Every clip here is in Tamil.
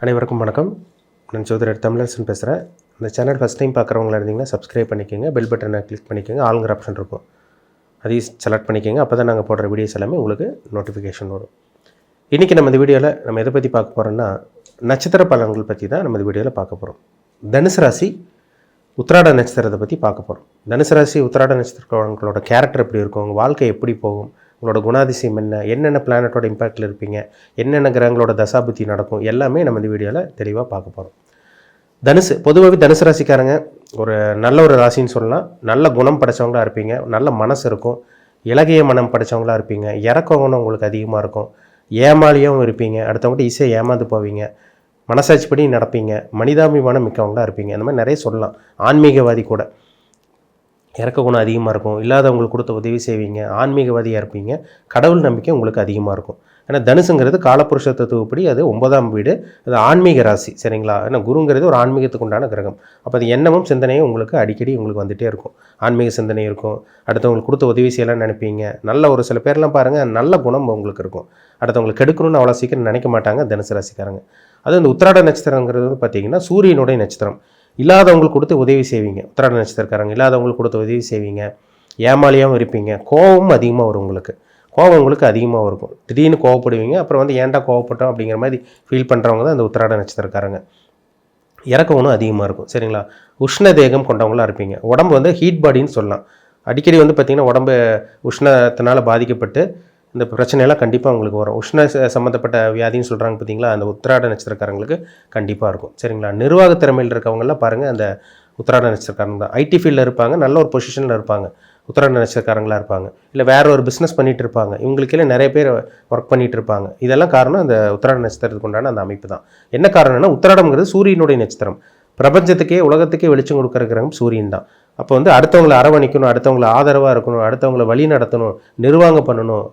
அனைவருக்கும் வணக்கம். நான் ஜோதிடர் தமிழரசன் பேசுகிறேன். இந்த சேனல் ஃபஸ்ட் டைம் பார்க்குறவங்களா இருந்தீங்கன்னா சப்ஸ்கிரைப் பண்ணிக்கோங்க, பெல் பட்டனை கிளிக் பண்ணிக்கோங்க, ஆளுங்கிற ஆப்ஷன் இருக்கும் அதையும் செலக்ட் பண்ணிக்கோங்க. அப்போ தான் நாங்கள் போடுற வீடியோஸ் எல்லாமே உங்களுக்கு நோட்டிஃபிகேஷன் வரும். இன்றைக்கி நம்ம இந்த வீடியோவில் எதை பற்றி பார்க்க போகிறோம்னா, நட்சத்திர பலன்கள் பற்றி தான் நம்ம இந்த வீடியோவில் பார்க்க போகிறோம். தனுசு ராசி உத்திராட நட்சத்திரத்தை பற்றி பார்க்க போகிறோம். தனுசு ராசி உத்திராட நட்சத்திரங்களோட கேரக்டர் எப்படி இருக்கும், உங்கள் வாழ்க்கை எப்படி போகும், உங்களோட குணாதிசயம் என்ன, என்னென்ன பிளானட்டோட இம்பாக்டில் இருப்பீங்க, என்னென்ன கிரகங்களோட தசாபுத்தி நடக்கும், எல்லாமே நம்ம இந்த வீடியோவில் தெளிவாக பார்க்க போகிறோம். தனுசு பொதுவாகவே தனுசு ராசிக்காரங்க ஒரு நல்ல ஒரு ராசின்னு சொல்லலாம். நல்ல குணம் படைத்தவங்களாக இருப்பீங்க, நல்ல மனசு இருக்கும், இலகிய மனம் படைத்தவங்களாக இருப்பீங்க, இறக்க குணம் உங்களுக்கு அதிகமாக இருக்கும், ஏமாளியாகவும் இருப்பீங்க, அடுத்தவங்கள்ட்ட ஈஸியாக ஏமாந்து போவீங்க, மனசாட்சிப்படி நடப்பீங்க, மனிதாபிமானம் மிக்கவங்களாக இருப்பீங்க. அந்த மாதிரி நிறைய சொல்லலாம். ஆன்மீகவாதி கூட இறக்க குணம் அதிகமாக இருக்கும், இல்லாதவங்களுக்கு கொடுத்த உதவி செய்வீங்க, ஆன்மீகவாதியாக இருப்பீங்க, கடவுள் நம்பிக்கை உங்களுக்கு அதிகமாக இருக்கும். ஏன்னா தனுசுங்கிறது காலப்புருஷ தத்துவப்படி அது 9ஆம் வீடு, அது ஆன்மீக ராசி, சரிங்களா? ஏன்னா குருங்கிறது ஒரு ஆன்மீகத்துக்கு உண்டான கிரகம். அப்போ அது எண்ணமும் சிந்தனையும் உங்களுக்கு அடிக்கடி உங்களுக்கு வந்துகிட்டே இருக்கும். ஆன்மீக சிந்தனை இருக்கும், அடுத்தவங்களுக்கு கொடுத்த உதவி செய்யலாம் நினைப்பீங்க. நல்ல ஒரு சில பேர்லாம் பாருங்கள், நல்ல குணம் உங்களுக்கு இருக்கும், அடுத்தவங்களுக்கு கெடுக்கணும்னு அவ்வளோ சீக்கிரம் நினைக்க மாட்டாங்க தனுசு ராசிக்காரங்க. அது இந்த உத்திராட நட்சத்திரங்கிறது பார்த்திங்கன்னா சூரியனுடைய நட்சத்திரம். இல்லாதவங்களுக்கு கொடுத்து உதவி செய்வீங்க. உத்திராட நட்சத்திரக்காரங்க இல்லாதவங்களுக்கு கொடுத்து உதவி செய்வீங்க, ஏமாளியாகவும் இருப்பீங்க, கோபமும் அதிகமாக வரும் உங்களுக்கு. கோபம் உங்களுக்கு அதிகமாக இருக்கும், திடீர்னு கோவப்படுவீங்க, அப்புறம் ஏன்டா கோவப்பட்டோம் அப்படிங்கிற மாதிரி ஃபீல் பண்ணுறவங்க தான் இந்த உத்திராட நட்சத்திரக்காரங்க. இறக்க ஒன்றும் அதிகமாக இருக்கும், சரிங்களா? உஷ்ண தேகம் கொண்டவங்களாக இருப்பீங்க. உடம்பு ஹீட் பாடின்னு சொல்லலாம். அடிக்கடி பார்த்திங்கன்னா உடம்பு உஷ்ணத்தினால் பாதிக்கப்பட்டு இந்த பிரச்சனையெல்லாம் கண்டிப்பாக உங்களுக்கு வரும். உஷ்ண சம்மந்தப்பட்ட வியாதின்னு சொல்கிறாங்க பார்த்தீங்களா, அந்த உத்திராட நட்சத்திரக்காரங்களுக்கு கண்டிப்பாக இருக்கும், சரிங்களா? நிர்வாக திறமையில் இருக்கவங்களாம் பாருங்கள், அந்த உத்திராட நட்சத்திரக்காரங்க தான். ஐடி ஃபீல்டில் இருப்பாங்க, நல்ல ஒரு பொசிஷனில் இருப்பாங்க, உத்திராட நட்சத்திரக்காரங்களாக இருப்பாங்க. இல்லை வேற ஒரு பிஸ்னஸ் பண்ணிகிட்டு இருப்பாங்க, இவங்களுக்கெல்லாம் நிறைய பேர் ஒர்க் பண்ணிகிட்டு இருப்பாங்க. இதெல்லாம் காரணம் அந்த உத்திராட நட்சத்திரத்துக்கு உண்டான அந்த அமைப்பு தான். என்ன காரணம்னா, உத்திராடம்ங்கிறது சூரியனுடைய நட்சத்திரம். பிரபஞ்சத்துக்கே உலகத்துக்கே வெளிச்சம் கொடுக்குற கிரகம் சூரியன் தான். அப்போ அடுத்தவங்களை அரவணைக்கணும், அடுத்தவங்களை ஆதரவாக இருக்கணும், அடுத்தவங்களை வழி நடத்தணும், நிர்வாகம் பண்ணணும்,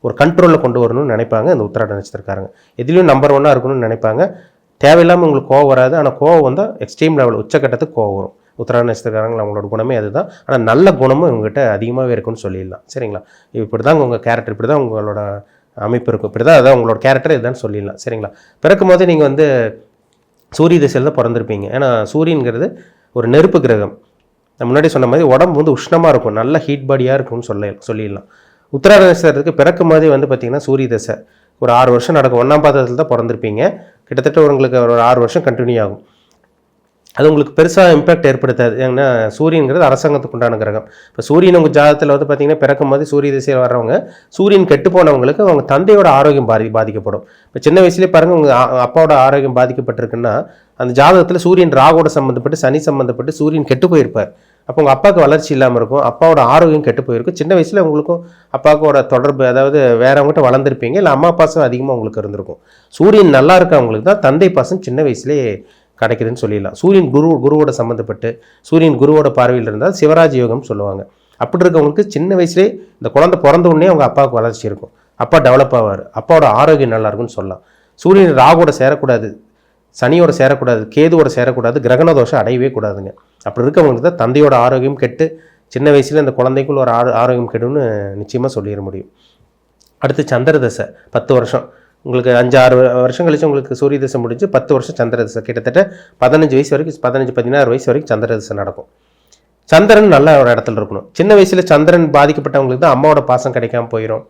ஒரு கண்ட்ரோலில் கொண்டு வரணும்னு நினைப்பாங்க அந்த உத்திராட நட்சத்திரக்காரங்க. எதுலேயும் நம்பர் 1 இருக்கணும்னு நினைப்பாங்க. தேவையில்லாமல் உங்களுக்கு கோவம் வராது, ஆனால் கோவம் வந்தால் எக்ஸ்ட்ரீம் லெவல் உச்சக்கட்டத்துக்கு கோவம் வரும். உத்திராட நட்சத்திரக்காரங்க அவங்களோட குணமே அதுதான். ஆனால் நல்ல குணமும் இவங்ககிட்ட அதிகமாகவே இருக்குன்னு சொல்லிடலாம், சரிங்களா? இப்படி தான் உங்கள் கேரக்டர், இப்படி தான் உங்களோட அமைப்பு இருக்கும், இப்படி தான் அதான் உங்களோட கேரக்டர் இதுதான் சொல்லிடலாம், சரிங்களா? பிறக்கும் போது நீங்கள் சூரிய திசையில் தான் பிறந்திருப்பீங்க. ஏன்னா சூரியன்கிறது ஒரு நெருப்பு கிரகம். நான் முன்னாடி சொன்ன மாதிரி உடம்பு உஷ்ணமாக இருக்கும், நல்ல ஹீட் பாடியாக இருக்கும்னு சொல்லிடலாம். உத்திராட நட்சத்திரத்துக்கு பிறக்கும் போதே பார்த்திங்கன்னா சூரிய தசை ஒரு 6 வருஷம் நடக்கும். 1ஆம் பாதத்தில் தான் பிறந்திருப்பீங்க. கிட்டத்தட்ட உங்களுக்கு ஒரு 6 வருஷம் கண்டினியூ ஆகும். அது உங்களுக்கு பெருசாக இம்பாக்ட் ஏற்படுத்தாது. ஏன்னா சூரியன்கிறது அரசாங்கத்துக்கு உண்டான கிரகம். இப்போ சூரியன் உங்கள் ஜாதகத்தில் பார்த்திங்கன்னா பிறக்கும் போது சூரிய திசையில் வர்றவங்க, சூரியன் கெட்டு போனவங்களுக்கு அவங்க தந்தையோட ஆரோக்கியம் பாதிக்கப்படும். இப்போ சின்ன வயசுலேயே பாருங்கள், உங்கள் அப்பாவோட ஆரோக்கியம் பாதிக்கப்பட்டிருக்குன்னா அந்த ஜாதகத்தில் சூரியன் ராகோட சம்மந்தப்பட்டு, சனி சம்மந்தப்பட்டு சூரியன் கெட்டு போயிருப்பார். அப்போ உங்கள் அப்பாவுக்கு வளர்ச்சி இல்லாமல் இருக்கும், அப்பாவோட ஆரோக்கியம் கெட்டு போயிருக்கும். சின்ன வயசில் உங்களுக்கும் அப்பாவுக்கோட தொடர்பு, அதாவது வேறவங்ககிட்ட வளர்ந்துருப்பீங்க, இல்லை அம்மா பாசம் அதிகமாக உங்களுக்கு இருந்திருக்கும். சூரியன் நல்லா இருக்கவங்களுக்கு தான் தந்தை பாசம் சின்ன வயசுலேயே கிடைக்குதுன்னு சொல்லிடலாம். சூரியன் குருவோட சம்மந்தப்பட்டு, சூரியன் குருவோட பார்வையில் இருந்தால் சிவராஜ் யோகம் சொல்லுவாங்க. அப்படி இருக்கவங்களுக்கு சின்ன வயசுலேயே இந்த குழந்தை பிறந்த உடனே அவங்க அப்பாவுக்கு வளர்ச்சி இருக்கும், அப்பா டெவலப் ஆவார், அப்பாவோட ஆரோக்கியம் நல்லா இருக்குன்னு சொல்லலாம். சூரியன் ராகோட சேரக்கூடாது, சனியோட சேரக்கூடாது, கேதுவோட சேரக்கூடாது, கிரகண தோஷம் அடையவே கூடாதுங்க. அப்படி இருக்கவங்களுக்கு தான் தந்தையோட ஆரோக்கியம் கெட்டு சின்ன வயசில் இந்த குழந்தைக்குள்ள ஒரு ஆரோக்கியம் கெடுன்னு நிச்சயமாக சொல்லிட முடியும். அடுத்து சந்திர தசை 10 வருஷம், உங்களுக்கு 5-6 வருஷம் கழிச்சு உங்களுக்கு சூரிய தசை முடிஞ்சு 10 வருஷம் சந்திர தசை, கிட்டத்தட்ட 15 வயசு வரைக்கும், 15-16 வயசு வரைக்கும் சந்திர தசை நடக்கும். சந்திரன் நல்ல ஒரு இடத்துல இருக்கணும். சின்ன வயசில் சந்திரன் பாதிக்கப்பட்டவங்களுக்கு தான் அம்மாவோட பாசம் கிடைக்காம போயிடும்.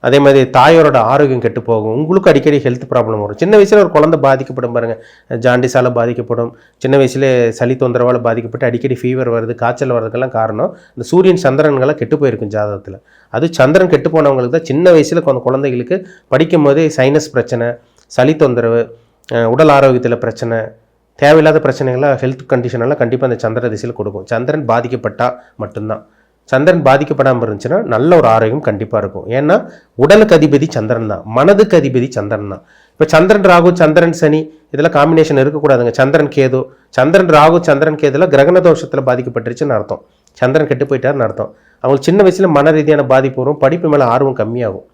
அதே மாதிரி தாயோட ஆரோக்கியம் கெட்டு போகும். உங்களுக்கு அடிக்கடி ஹெல்த் ப்ராப்ளம் வரும். சின்ன வயசில் ஒரு குழந்தை பாதிக்கப்படும் பாருங்கள், ஜாண்டிஸால் பாதிக்கப்படும், சின்ன வயசுல சளி தொந்தரவால் பாதிக்கப்பட்டு அடிக்கடி ஃபீவர் வருது, காய்ச்சல் வர்றதுக்கெல்லாம் காரணம் இந்த சூரியன் சந்திரன்களாம் கெட்டு போயிருக்கும் ஜாதகத்தில். அது சந்திரன் கெட்டு போனவங்களுக்கு தான் சின்ன வயசில் குழந்தைகளுக்கு படிக்கும் போதே சைனஸ் பிரச்சனை, சளி தொந்தரவு, உடல் ஆரோக்கியத்தில் பிரச்சனை, தேவையில்லாத பிரச்சனைகள்லாம், ஹெல்த் கண்டிஷனெல்லாம் கண்டிப்பாக அந்த சந்திர திசையில் கொடுக்கும். சந்திரன் பாதிக்கப்பட்டால் மட்டும்தான். சந்திரன் பாதிக்கப்படாமல் இருந்துச்சுன்னா நல்ல ஒரு ஆரோக்கியம் கண்டிப்பாக இருக்கும். ஏன்னா உடலுக்கு அதிபதி சந்திரன் தான், மனதுக்கு அதிபதி சந்திரன் தான். இப்போ சந்திரன் ராகு, சந்திரன் சனி இதெல்லாம் காம்பினேஷன் இருக்கக்கூடாதுங்க. சந்திரன் கேது, சந்திரன் ராகு சந்திரன் கேதுல கிரகண தோஷத்தில் பாதிக்கப்பட்டுருச்சுன்னு அர்த்தம். சந்திரன் கெட்டு போயிட்டாருன்னு அர்த்தம். அவங்களுக்கு சின்ன வயசில் மன ரீதியான பாதிப்பு வரும், படிப்பு மேலே ஆர்வம் கம்மியாகும்.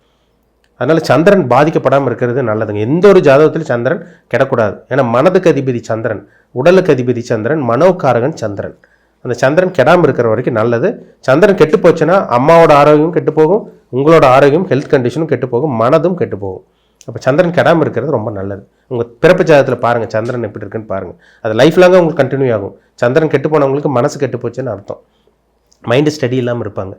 அதனால் சந்திரன் பாதிக்கப்படாமல் இருக்கிறது நல்லதுங்க. எந்த ஒரு ஜாதகத்திலும் சந்திரன் கெடக்கூடாது. ஏன்னா மனதுக்கு அதிபதி சந்திரன், உடலுக்கு அதிபதி சந்திரன், மனோகாரகன் சந்திரன். அந்த சந்திரன் கெடாமல் இருக்கிற வரைக்கும் நல்லது. சந்திரன் கெட்டு போச்சுன்னா அம்மாவோட ஆரோக்கியம் கெட்டு போகும், உங்களோட ஆரோக்கியம் ஹெல்த் கண்டிஷனும் கெட்டு போகும், மனதும் கெட்டு போகும். அப்போ சந்திரன் கெடாமல் இருக்கிறது ரொம்ப நல்லது. உங்கள் பிறப்பு ஜாதகத்தில் பாருங்கள் சந்திரன் எப்படி இருக்குன்னு பாருங்கள். அது லைஃப் லாங்காக உங்களுக்கு கண்டினியூ ஆகும். சந்திரன் கெட்டு போனவங்களுக்கு மனசு கெட்டு போச்சுன்னு அர்த்தம். மைண்டு ஸ்டடி இல்லாமல் இருப்பாங்க.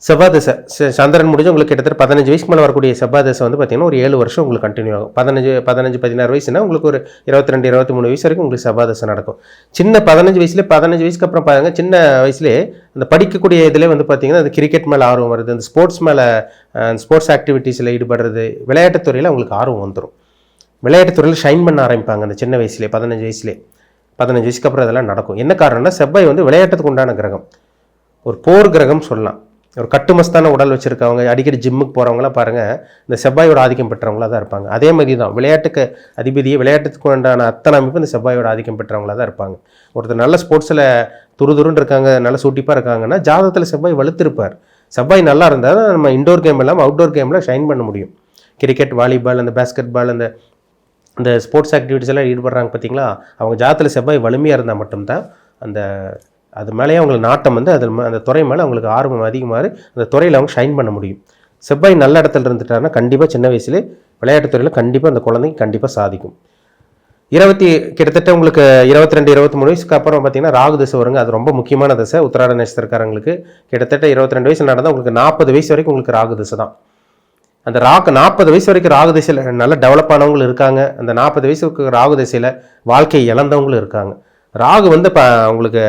செவ்வாய் தசை சந்திரன் முடிஞ்சு உங்களுக்கு கிட்டத்தட்ட 15 வயசுக்கு மேலே வரக்கூடிய செவ்வாய் தசை வந்து பார்த்திங்கன்னா ஒரு 7 வருஷம் உங்களுக்கு கண்டினியூ ஆகும். 16 வயசுனா உங்களுக்கு ஒரு 22 23 வயசு வரைக்கும் உங்களுக்கு செவ்வாய் தசை நடக்கும். சின்ன 15 வயசுக்கு அப்புறம் பாருங்கள், சின்ன வயசுலேயே அந்த படிக்கக்கூடிய இதிலே வந்து பார்த்திங்கன்னா அந்த கிரிக்கெட் மேலே ஆர்வம் வருது, அந்த ஸ்போர்ட்ஸ் மேலே ஸ்போர்ட்ஸ் ஆக்டிவிட்டீஸில் ஈடுபடுறது, விளையாட்டுத்துறையில் அவங்களுக்கு ஆர்வம் வந்துடும். விளையாட்டுத்துறையில் ஷைன் பண்ண ஆரம்பிப்பாங்க அந்த சின்ன வயசுலேயே. 15 வயசுக்கு அப்புறம் அதெல்லாம் நடக்கும். என்ன காரணம்னா செவ்வாய் வந்து விளையாட்டுக்கு உண்டான கிரகம், ஒரு போர் கிரகம் சொல்லலாம். ஒரு கட்டுமஸ்தான உடல் வச்சுருக்கவங்க, அடிக்கடி ஜிம்முக்கு போகிறவங்களாம் பாருங்கள் இந்த செவ்வாயோட ஆதிக்கம் பெற்றவங்களாக தான் இருப்பாங்க. அதே மாதிரி தான் விளையாட்டுக்கு அதிபதியை விளையாட்டுக்கு உண்டான அத்தனை அமைப்பு இந்த செவ்வாயோட ஆதிக்கம் பெற்றவங்களாக தான் இருப்பாங்க. ஒருத்தர் நல்ல ஸ்போர்ட்ஸில் துருதுருன்னு இருக்காங்க, நல்ல சூட்டிப்பாக இருக்காங்கன்னா ஜாதகத்தில் செவ்வாய் வலுத்திருப்பார். செவ்வாய் நல்லா இருந்தால் தான் நம்ம இன்டோர் கேம் இல்லாமல் அவுட்டோர் கேமில் ஷைன் பண்ண முடியும். கிரிக்கெட், வாலிபால், அந்த பேஸ்கெட் பால், அந்த ஸ்போர்ட்ஸ் ஆக்டிவிட்டிஸ் எல்லாம் ஈடுபடுறாங்க பார்த்தீங்களா, அவங்க ஜாதகத்தில் செவ்வாய் வலிமையாக இருந்தால் மட்டும்தான் அந்த அது மேலேயே அவங்களுக்கு நாட்டம் வந்து அந்த துறை மேலே அவங்களுக்கு ஆர்வம் அதிகமாக அந்த துறையில் அவங்க ஷைன் பண்ண முடியும். செவ்வாய் நல்ல இடத்துல இருந்துட்டாருன்னா கண்டிப்பாக சின்ன வயசுலேயே விளையாட்டுத்துறையில் கண்டிப்பாக அந்த குழந்தைங்க கண்டிப்பாக சாதிக்கும். கிட்டத்தட்ட உங்களுக்கு 22 23 வயசுக்கு அப்புறம் பார்த்தீங்கன்னா ராகு தசை வருங்க. அது ரொம்ப முக்கியமான தசை. உத்திராட நட்சத்திரக்காரங்களுக்கு கிட்டத்தட்ட 22 வயசு நடந்தால் உங்களுக்கு 40 வயசு வரைக்கும் உங்களுக்கு ராகு தசை தான். அந்த 40 வயசு வரைக்கும் ராகு தசையில் நல்லா டெவலப் ஆனவங்களும் இருக்காங்க. அந்த 40 வயசுக்கு ராகு தசையில் வாழ்க்கையை இழந்தவங்களும் இருக்காங்க. ராகு வந்து உங்களுக்கு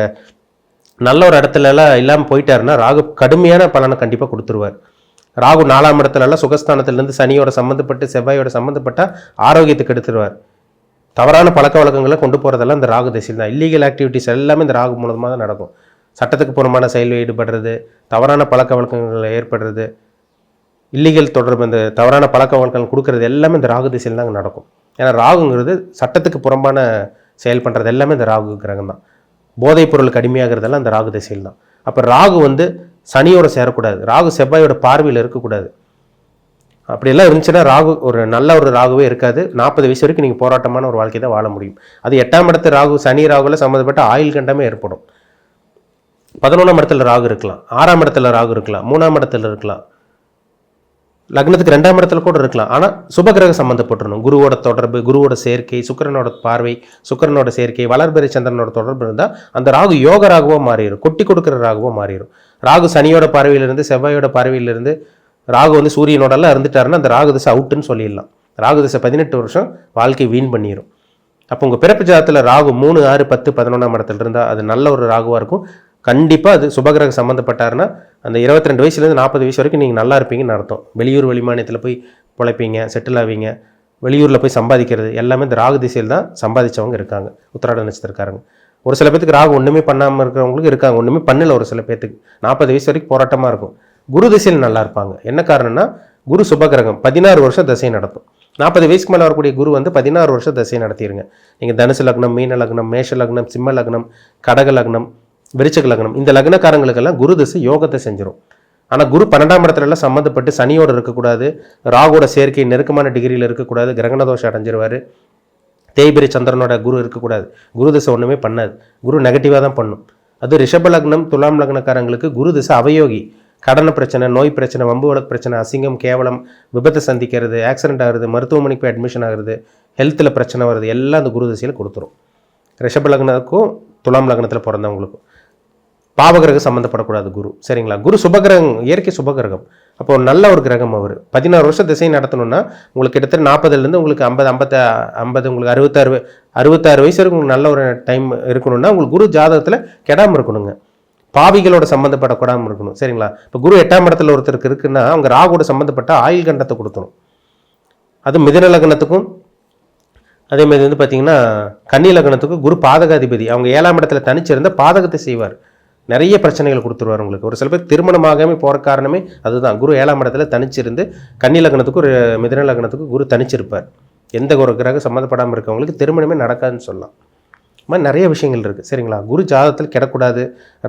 நல்ல ஒரு இடத்துலலாம் இல்லாமல் போயிட்டாருன்னா ராகு கடுமையான பலனை கண்டிப்பாக கொடுத்துருவார். ராகு 4ஆம் இடத்துலலாம் சுகஸ்தானத்திலேருந்து சனியோட சம்மந்தப்பட்டு செவ்வாயோட சம்மந்தப்பட்டால் ஆரோக்கியத்துக்கு எடுத்துருவார். தவறான பழக்க வழக்கங்களை கொண்டு போகிறதெல்லாம் இந்த ராகு திசையில் தான். இல்லீகல் ஆக்டிவிட்டிஸ் எல்லாமே இந்த ராகு மூலமாக தான் நடக்கும். சட்டத்துக்கு புறமான செயலில் ஈடுபடுறது, தவறான பழக்க வழக்கங்கள் ஏற்படுறது, இல்லீகல் தொடர்பு, இந்த தவறான பழக்க வழக்கங்கள் கொடுக்கறது எல்லாமே இந்த ராகு திசையில் தாங்க நடக்கும். ஏன்னா ராகுங்கிறது சட்டத்துக்கு புறம்பான செயல் பண்ணுறது எல்லாமே இந்த ராகு கிரகம் தான். போதைப் பொருளுக்கு அடிமையாகிறதெல்லாம் அந்த ராகு திசையில் தான். அப்போ ராகு வந்து சனியோட சேரக்கூடாது, ராகு செவ்வாயோட பார்வையில் இருக்கக்கூடாது. அப்படியெல்லாம் இருந்துச்சுன்னா ராகு நல்ல ஒரு ராகுவே இருக்காது. 40 வயசு வரைக்கும் நீங்கள் போராட்டமான ஒரு வாழ்க்கை தான் வாழ முடியும். அது 8ஆம் இடத்து ராகு, சனி ராகுல சம்மந்தப்பட்ட ஆயுள் கண்டமே ஏற்படும். 11ஆம் இடத்துல ராகு இருக்கலாம், 6ஆம் இடத்துல ராகு இருக்கலாம், 3ஆம் இடத்துல இருக்கலாம், லக்னத்துக்கு 2ஆம் இடத்துல கூட இருக்கலாம். ஆனால் சுபகிரக சம்மந்தப்பட்டிருணும். குருவோட தொடர்பு, குருவோட சேர்க்கை, சுக்கிரனோட பார்வை, சுக்கிரனோட சேர்க்கை, வளர்பிறை சந்திரனோட தொடர்பு இருந்தால் அந்த ராகு யோக ராகுவோ மாறிடும், கொட்டி கொடுக்குற ராகுவோ மாறிடும். ராகு சனியோட பார்வையிலிருந்து, செவ்வாயோட பார்வையிலிருந்து, ராகு வந்து சூரியனோடலாம் இருந்துட்டாருன்னா அந்த ராகு திசை அவுட்டுன்னு சொல்லிடலாம். ராகு திசை 18 வருஷம் வாழ்க்கை வீண் பண்ணிடும். அப்போ உங்கள் பிறப்பு ஜாதத்தில் ராகு 3, 6, 10, 11ஆம் இடத்துல இருந்தால் அது நல்ல ஒரு ராகுவாக இருக்கும். கண்டிப்பாக அது சுபகிரக சம்மந்தப்பட்டாருன்னா அந்த 22 வயசுலேருந்து 40 வயசு வரைக்கும் நீங்கள் நல்லா இருப்பீங்கன்னு அர்த்தம். வெளியூர் வெளிமாநிலத்தில் போய் பிழைப்பீங்க, செட்டில் ஆவீங்க, வெளியூரில் போய் சம்பாதிக்கிறது எல்லாமே இந்த ராகு திசையில் தான் சம்பாதிச்சவங்க இருக்காங்க, உத்திராட நட்சத்திரக்காரங்க. ஒரு சில பேத்துக்கு ராகு ஒன்றுமே பண்ணாமல் இருக்கிறவங்களுக்கு இருக்காங்க, ஒன்றுமே பண்ணல. ஒரு சில பேத்துக்கு 40 வயசு வரைக்கும் போராட்டமாக இருக்கும். குரு திசையில் நல்லா இருப்பாங்க. என்ன காரணம்னா குரு சுபகிரகம் 16 வருஷம் தசை நடத்தும். 40 வயசுக்கு மேலே வரக்கூடிய குரு வந்து 16 வருஷம் தசை நடத்திடுங்க. நீங்கள் தனுசு லக்னம், மீன லக்னம், மேஷ லக்னம், சிம்ம லக்னம், கடக லக்னம், விருச்சிக லக்னம், இந்த லக்னக்காரங்களுக்கெல்லாம் குரு திசை யோகத்தை செஞ்சிடும். ஆனால் குரு 12ஆம் இடத்துலலாம் சம்மந்தப்பட்டு சனியோடு இருக்கக்கூடாது, ராகுவோட சேர்க்கை நெருக்கமான டிகிரியில் இருக்கக்கூடாது, கிரகணதோஷம் அடைஞ்சிருவார். தேய்பிரை சந்திரனோட குரு இருக்கக்கூடாது. குரு திசை ஒன்றுமே பண்ணாது, குரு நெகட்டிவாக தான் பண்ணும். அது ரிஷப லக்னம், துலாம் லக்னக்காரங்களுக்கு குரு திசை அவயோகி. கடன் பிரச்சனை, நோய் பிரச்சனை, வம்பு வழக்கு பிரச்சனை, அசிங்கம், கேவலம், விபத்தை சந்திக்கிறது, ஆக்சிடென்ட் ஆகுறது, மருத்துவமனைக்கு போய் அட்மிஷன் ஆகுறது, ஹெல்த்தில் பிரச்சனை வருது, எல்லாம் அந்த குரு திசையில் கொடுத்துரும். ரிஷப லக்னத்துக்கும் துலாம் லக்னத்தில் பிறந்தவங்களுக்கும் பாவகிரகம் சம்மந்தப்படக்கூடாது குரு. சரிங்களா? குரு சுபகிரகம், இயற்கை சுபகிரகம். அப்போ நல்ல ஒரு கிரகம் அவர். 16 வருஷம் திசை நடத்தணும்னா உங்களுக்கு கிட்டத்தட்ட 40லேருந்து உங்களுக்கு 50 உங்களுக்கு 66 வயசு வரைக்கும் உங்களுக்கு நல்ல ஒரு டைம் இருக்கணும்னா உங்களுக்கு குரு ஜாதகத்தில் கெடாமல் இருக்கணுங்க, பாவிகளோட சம்மந்தப்படக்கூடாமல் இருக்கணும். சரிங்களா? இப்போ குரு 8ஆம் இடத்துல ஒருத்தருக்கு இருக்குன்னா அவங்க ராகுவோட சம்மந்தப்பட்ட ஆயுள் கண்டத்தை கொடுக்கணும். அது மிதுன லக்னத்துக்கும் அதேமாதிரி வந்து பார்த்தீங்கன்னா கன்னி லக்னத்துக்கும் குரு பாதகாதிபதி. அவங்க 7ஆம் இடத்துல தனிச்சிருந்த பாதகத்தை செய்வார், நிறைய பிரச்சனைகள் கொடுத்துருவார் உங்களுக்கு. ஒரு சில பேர் திருமணமாகாமல் போகிற காரணமே அதுதான். குரு 7ஆம் இடத்துல தனிச்சிருந்து கன்னி லக்னத்துக்கும் ஒரு மிதுன லக்னத்துக்கும் குரு தனிச்சிருப்பார். எந்த ஒரு கிரகம் சம்மந்தப்படாமல் இருக்கவங்களுக்கு திருமணமே நடக்காதுன்னு சொல்லலாம். இது மாதிரி நிறைய விஷயங்கள் இருக்குது. சரிங்களா? குரு ஜாதகத்தில் கிடக்கூடாது,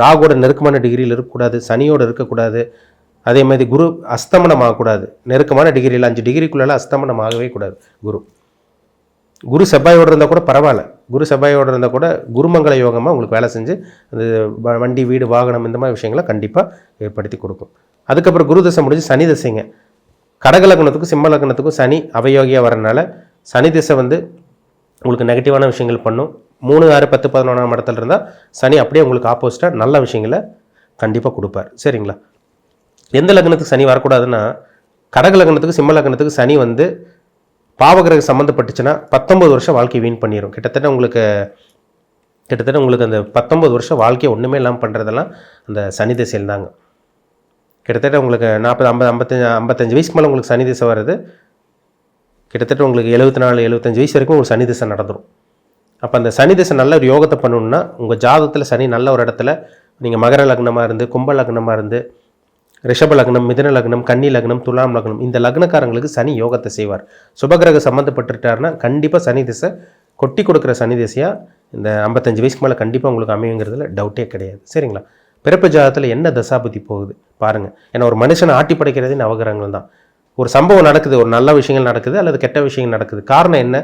ராகுவோட நெருக்கமான டிகிரியில் இருக்கக்கூடாது, சனியோடு இருக்கக்கூடாது. அதே மாதிரி குரு அஸ்தமனம் ஆகக்கூடாது, நெருக்கமான டிகிரியில் 5 டிகிரிக்குள்ளே அஸ்தமனம் ஆகவே கூடாது. குரு செவ்வாயோடு இருந்தால் கூட பரவாயில்ல, குரு செவ்வாயோடு இருந்தால் கூட குருமங்கள யோகமாக உங்களுக்கு வேலை செஞ்சு அந்த வண்டி, வீடு, வாகனம் இந்த மாதிரி விஷயங்களை கண்டிப்பாக ஏற்படுத்தி கொடுக்கும். அதுக்கப்புறம் குரு தசை முடிஞ்சு சனி தசைங்க. கடக லக்னத்துக்கும் சிம்ம லக்னத்துக்கும் சனி அவயோகியாக வரனால சனி திசை வந்து உங்களுக்கு நெகட்டிவான விஷயங்கள் பண்ணும். 3, 6, 10, 11ஆம் இடத்துல இருந்தால் சனி அப்படியே உங்களுக்கு ஆப்போசிட்டாக நல்ல விஷயங்களை கண்டிப்பாக கொடுப்பார். சரிங்களா? எந்த லக்னத்துக்கு சனி வரக்கூடாதுன்னா, கடக லக்னத்துக்கு சிம்ம லக்னத்துக்கு சனி வந்து பாவகிரக சம்மந்தப்பட்டுச்சுன்னா 19 வருஷம் வாழ்க்கை வீண் பண்ணிடும். கிட்டத்தட்ட உங்களுக்கு அந்த 19 வருஷம் வாழ்க்கையை ஒன்றுமே இல்லாமல் பண்ணுறதெல்லாம் அந்த சனி திசையில் தாங்க. கிட்டத்தட்ட உங்களுக்கு 40, 50, 55 வயசுக்கு மேலே உங்களுக்கு சனி திசை வருது. கிட்டத்தட்ட உங்களுக்கு 74, 75 வயசு வரைக்கும் ஒரு சனி திசை நடந்துடும். அப்போ அந்த சனி திசை நல்ல ஒரு யோகத்தை பண்ணணுன்னா, உங்கள் ஜாதகத்தில் சனி நல்ல ஒரு இடத்துல நீங்கள் மகர லக்னமாக இருந்து, கும்ப லக்னமாக இருந்து, ரிஷப லக்னம், மிதுன லக்னம், கன்னி லக்னம், துலாம் லக்னம், இந்த லக்னக்காரங்களுக்கு சனி யோகத்தை செய்வார். சுபகிரக சம்மந்தப்பட்டுட்டாருன்னா கண்டிப்பாக சனி திசை கொட்டி கொடுக்குற சனி திசையாக இந்த 55 வயசுக்கு மேலே கண்டிப்பாக உங்களுக்கு அமையுங்கிறதுல டவுட்டே கிடையாது. சரிங்களா? பிறப்பு ஜாதகத்தில் என்ன தசாபுத்தி போகுது பாருங்கள். ஏன்னா ஒரு மனுஷனை ஆட்டி படைக்கிறதே நவகிரகங்கள் தான். ஒரு சம்பவம் நடக்குது, ஒரு நல்ல விஷயங்கள் நடக்குது அல்லது கெட்ட விஷயங்கள் நடக்குது, காரணம் என்ன?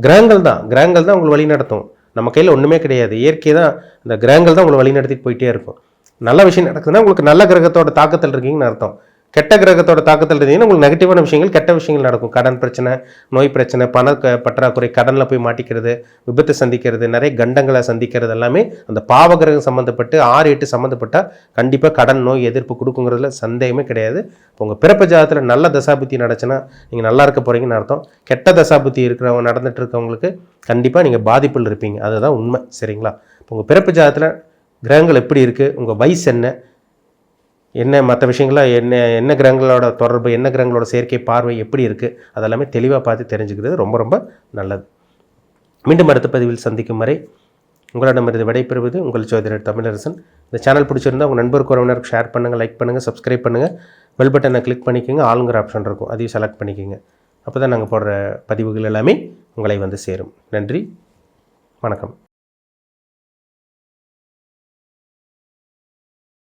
கிரகங்கள் தான் உங்களை வழி நடத்தும். நம்ம கையில் ஒன்றுமே கிடையாது. இயற்கை தான், இந்த கிரகங்கள் தான் உங்களை வழி நடத்திட்டு போயிட்டே இருக்கும். நல்ல விஷயம் நடக்குதுன்னா உங்களுக்கு நல்ல கிரகத்தோட தாக்கத்தில் இருக்கீங்கன்னு அர்த்தம். கெட்ட கிரகத்தோட தாக்கத்தில் இருந்தீங்கன்னா உங்களுக்கு நெகட்டிவான விஷயங்கள், கெட்ட விஷயங்கள் நடக்கும். கடன் பிரச்சனை, நோய் பிரச்சனை, பண பற்றாக்குறை, கடனில் போய் மாட்டிக்கிறது, விபத்து சந்திக்கிறது, நிறைய கண்டங்களை சந்திக்கிறது எல்லாமே அந்த பாவகிரகம் சம்மந்தப்பட்டு 6, 8 சம்மந்தப்பட்டால் கண்டிப்பாக கடன், நோய் எதிர்ப்பு கொடுக்குங்கிறதுல சந்தேகமே கிடையாது. இப்போ உங்கள் பிறப்பு ஜாதகத்தில் நல்ல தசாபுத்தி நடச்சுன்னா நீங்கள் நல்லா இருக்க போகிறீங்கன்னு அர்த்தம். கெட்ட தசாபுத்தி இருக்கிறவங்க நடந்துட்டு இருக்கவங்களுக்கு கண்டிப்பாக நீங்கள் பாதிப்பில் இருப்பீங்க. அதுதான் உண்மை. சரிங்களா? இப்போ உங்கள் பிறப்பு ஜாதகத்தில் கிரகங்கள் எப்படி இருக்குது, உங்கள் வயசு என்ன மற்ற விஷயங்களாம் என்ன கிரகங்களோட தொடர்பு, என்ன கிரகங்களோட செயற்கை பார்வை எப்படி இருக்குது, அதெல்லாமே தெளிவாக பார்த்து தெரிஞ்சுக்கிறது ரொம்ப ரொம்ப நல்லது. மீண்டும் அடுத்த பதிவில் சந்திக்கும் வரை உங்களிடமிருந்து விடைபெறுவது உங்கள் ஜோதிடர் தமிழரசன். இந்த சேனல் பிடிச்சிருந்தால் உங்கள் நண்பருக்கு உறவினருக்கு ஷேர் பண்ணுங்கள், லைக் பண்ணுங்கள், சப்ஸ்கிரைப் பண்ணுங்கள், பெல் பட்டனை கிளிக் பண்ணிக்கோங்க, ஆளுங்கிற ஆப்ஷன் இருக்கும், அதையும் செலக்ட் பண்ணிக்கோங்க. அப்போ தான் நாங்கள் போடுற பதிவுகள் எல்லாமே உங்களை வந்து சேரும். நன்றி, வணக்கம்.